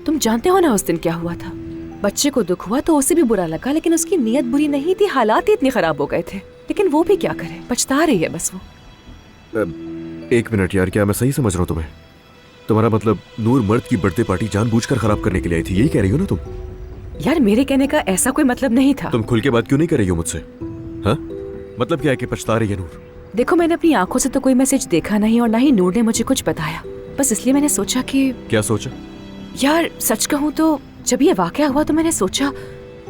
तुम जानते हो ना उस दिन क्या हुआ था। बच्चे को दुख हुआ तो उसे भी बुरा लगा, लेकिन उसकी नीयत बुरी नहीं थी, हालात ही इतने खराब हो गए थे। लेकिन वो भी क्या करे, पछता रही है बस वो। एक मिनट यार, क्या मैं सही समझ रहा हूँ तुम्हें? तुम्हारा मतलब नूर मर्द की बर्थडे पार्टी जानबूझकर खराब करने के लिए आई थी, यही कह रही हो ना तुम? यार मेरे कहने का ऐसा कोई मतलब नहीं था। तुम खुल के बात क्यों नहीं कर रही हो मुझसे? हाँ, मतलब क्या है कि पछता रही है नूर? देखो, मैंने अपनी आंखों से तो कोई मैसेज देखा नहीं और ना ही नूर ने मुझे कुछ बताया। बस इसलिए मैंने सोचा कि... क्या सोचा? यार सच कहूँ तो जब ये वाकया हुआ तो मैंने सोचा,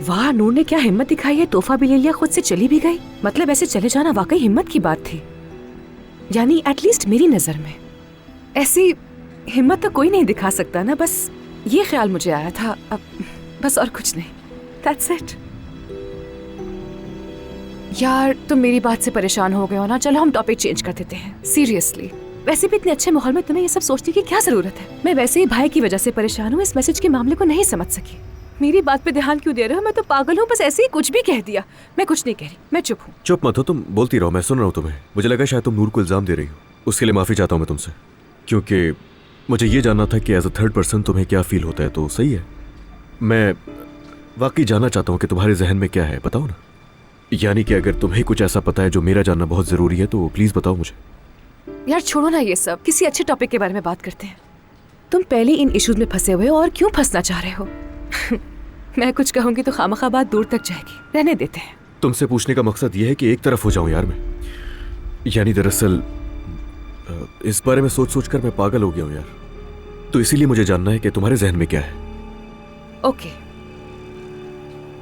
वाह नूर ने क्या हिम्मत दिखाई है, तोहफा भी ले लिया, खुद से चली भी गई। मतलब ऐसे चले जाना वाकई हिम्मत की बात थी, यानी एटलीस्ट मेरी नजर में। ऐसी हिम्मत तो कोई नहीं दिखा सकता ना, बस ये ख्याल मुझे आया था, अब बस और कुछ नहीं। That's it। यार तुम मेरी बात से परेशान हो गए हो ना, चलो हम टॉपिक चेंज कर देते हैं। सीरियसली, वैसे भी इतने अच्छे माहौल में तुम्हें ये सब सोचने की क्या जरूरत है? मैं वैसे ही भाई की वजह से परेशान हूँ, इस मैसेज के मामले को नहीं समझ सकी। मेरी बात पे ध्यान क्यों दे रहे हो? मैं तो पागल हूँ, बस ऐसे ही कुछ भी कह दिया। मैं कुछ नहीं कह रही, मैं चुप हूँ। चुप मत हो, तुम बोलती रहो, मैं सुन रहा हूँ तुम्हें। मुझे लगा शायद तुम नूर को इल्जाम दे रही हो, उसके लिए माफी चाहता हूँ मैं तुमसे, क्योंकि मुझे ये जानना था कि एज अ थर्ड पर्सन तुम्हें क्या फील होता है। तो सही है, मैं वाकई जानना चाहता हूँ कि तुम्हारे जहन में क्या है, बताओ ना। यानी कि अगर तुम्हें कुछ ऐसा पता है जो मेरा जानना बहुत जरूरी है तो प्लीज बताओ मुझे। यार छोड़ो ना ये सब, किसी अच्छे टॉपिक के बारे में बात करते हैं। तुम पहले इन इश्यूज में फंसे हुए हो और क्यों फंसना चाह रहे हो? मैं कुछ कहूंगी तो खामखा बात दूर तक जाएगी, रहने देते हैं। तुमसे पूछने का मकसद ये है कि एक तरफ हो जाऊं यार मैं। यानी दरअसल इस बारे में सोच सोच कर मैं पागल हो गया हूं यार, तो इसीलिए मुझे जानना है कि तुम्हारे जहन में क्या है। ओके,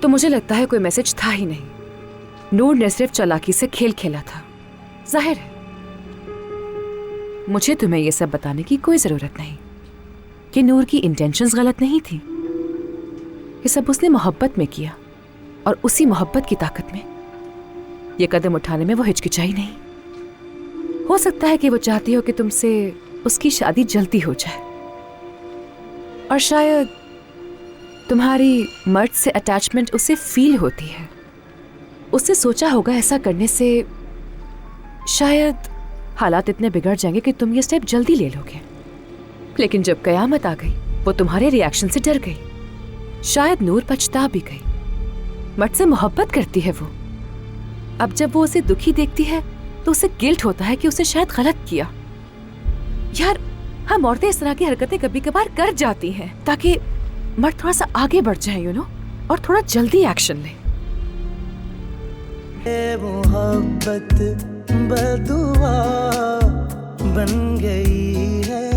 तो मुझे लगता है कोई मैसेज था ही नहीं। नूर ने सिर्फ चालाकी से खेल खेला था। जाहिर है मुझे तुम्हें यह सब बताने की कोई जरूरत नहीं कि नूर की इंटेंशंस गलत नहीं थी। ये सब उसने मोहब्बत में किया और उसी मोहब्बत की ताकत में ये कदम उठाने में वो हिचकिचाई नहीं। हो सकता है कि वो चाहती हो कि तुमसे उसकी शादी जल्दी हो जाए, और शायद तुम्हारी मर्द से अटैचमेंट उसे फील होती है। उसने सोचा होगा ऐसा करने से शायद हालात इतने बिगड़ जाएंगे कि तुम ये स्टेप जल्दी ले लोगे। लेकिन जब कयामत आ गई, वो तुम्हारे रिएक्शन से डर गई। शायद नूर पछता भी गई। मर्द से मोहब्बत करती है वो। अब जब वो उसे दुखी देखती है तो उसे गिल्ट होता है कि उसे शायद गलत किया। यार हम औरतें इस तरह की हरकतें कभी कभार कर जाती हैं ताकि मर्द थोड़ा सा आगे बढ़ जाए, यू नो, और थोड़ा जल्दी एक्शन ले। मोहब्बत बदुआ बन गई है।